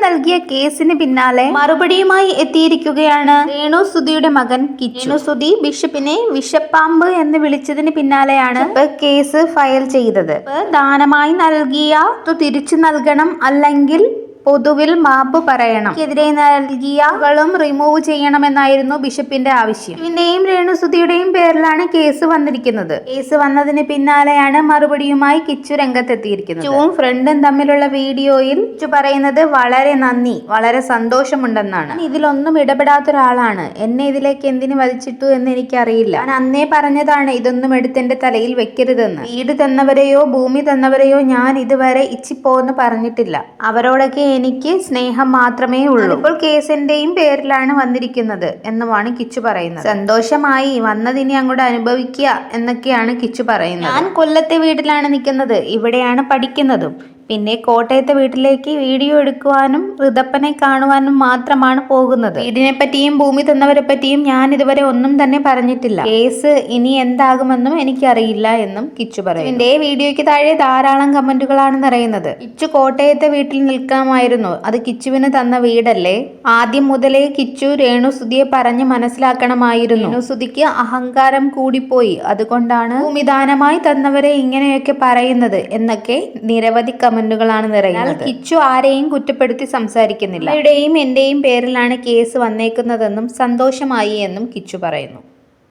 നൽകിയ കേസിന് പിന്നാലെ മറുപടിയുമായി എത്തിയിരിക്കുകയാണ് രേണുസുധിയുടെ മകൻ കിച്ചു. രേണുസുധി ബിഷപ്പിനെ വിഷപ്പാമ്പ് എന്ന് വിളിച്ചതിന് പിന്നാലെയാണ് കേസ് ഫയൽ ചെയ്തത്. ദാനമായി നൽകിയ തിരിച്ചു നൽകണം, അല്ലെങ്കിൽ പൊതുവിൽ മാപ്പ് പറയണം. എതിരെ നൽകിയ റിമൂവ് ചെയ്യണമെന്നായിരുന്നു ബിഷപ്പിന്റെ ആവശ്യം. ബിഷപ്പിന്റെയും രേണുസുധിയുടെയും പേരിലാണ് കേസ് വന്നിരിക്കുന്നത്. കേസ് വന്നതിന് പിന്നാലെയാണ് മറുപടിയുമായി കിച്ചു രംഗത്തെത്തിയിരിക്കുന്നത്. കിച്ചുവും ഫ്രണ്ടും തമ്മിലുള്ള വീഡിയോയിൽ കിച്ചു പറയുന്നത് വളരെ നന്ദി, വളരെ സന്തോഷമുണ്ടെന്നാണ്. ഇതിലൊന്നും ഇടപെടാത്ത ഒരാളാണ്. എന്നെ ഇതിലേക്ക് എന്തിനു വലിച്ചിട്ടു എന്ന് എനിക്കറിയില്ല. ഞാൻ അന്നേ പറഞ്ഞതാണ് ഇതൊന്നും എടുത്തെന്റെ തലയിൽ വെക്കരുതെന്ന്. വീട് തന്നവരെയോ ഭൂമി തന്നവരെയോ ഞാൻ ഇതുവരെ ഇച്ചിപ്പോന്ന് പറഞ്ഞിട്ടില്ല. അവരോടൊക്കെ എനിക്ക് സ്നേഹം മാത്രമേ ഉള്ളൂ. ഇപ്പോൾ കേസിന്റെയും പേരിലാണ് വന്നിരിക്കുന്നത് എന്നുമാണ് കിച്ചു പറയുന്നത്. സന്തോഷമായി, വന്നതിനി അങ്ങോട്ട് അനുഭവിക്കുക എന്നൊക്കെയാണ് കിച്ചു പറയുന്നത്. ഞാൻ കൊല്ലത്തെ വീട്ടിലാണ് നിൽക്കുന്നത്, ഇവിടെയാണ് പഠിക്കുന്നതും. പിന്നെ കോട്ടയത്തെ വീട്ടിലേക്ക് വീഡിയോ എടുക്കുവാനും ഋതപ്പനെ കാണുവാനും മാത്രമാണ് പോകുന്നത്. വീടിനെ പറ്റിയും ഭൂമി തന്നവരെ പറ്റിയും ഞാൻ ഇതുവരെ ഒന്നും തന്നെ പറഞ്ഞിട്ടില്ല. കേസ് ഇനി എന്താകുമെന്നും എനിക്കറിയില്ല എന്നും കിച്ചു പറയും. ഇതിന്റെ വീഡിയോയ്ക്ക് താഴെ ധാരാളം കമന്റുകളാണ് നിറയുന്നത്. കിച്ചു കോട്ടയത്തെ വീട്ടിൽ നിൽക്കാമായിരുന്നു, അത് കിച്ചുവിന് തന്ന വീടല്ലേ. ആദ്യം മുതലേ കിച്ചു രേണുസുധിയെ പറഞ്ഞ് മനസ്സിലാക്കണമായിരുന്നു. രേണുസുധിക്ക് അഹങ്കാരം കൂടിപ്പോയി, അതുകൊണ്ടാണ് ഭൂമിദാനമായി തന്നവരെ ഇങ്ങനെയൊക്കെ പറയുന്നത് എന്നൊക്കെ നിരവധി കമന്റുകളാണ് നിറയുന്നത്. കിച്ചു ആരെയും കുറ്റപ്പെടുത്തി സംസാരിക്കുന്നില്ല. ഇവരുടെയും എന്റെയും പേരിലാണ് കേസ് വന്നേക്കുന്നതെന്നും സന്തോഷമായി എന്നും കിച്ചു പറയുന്നു.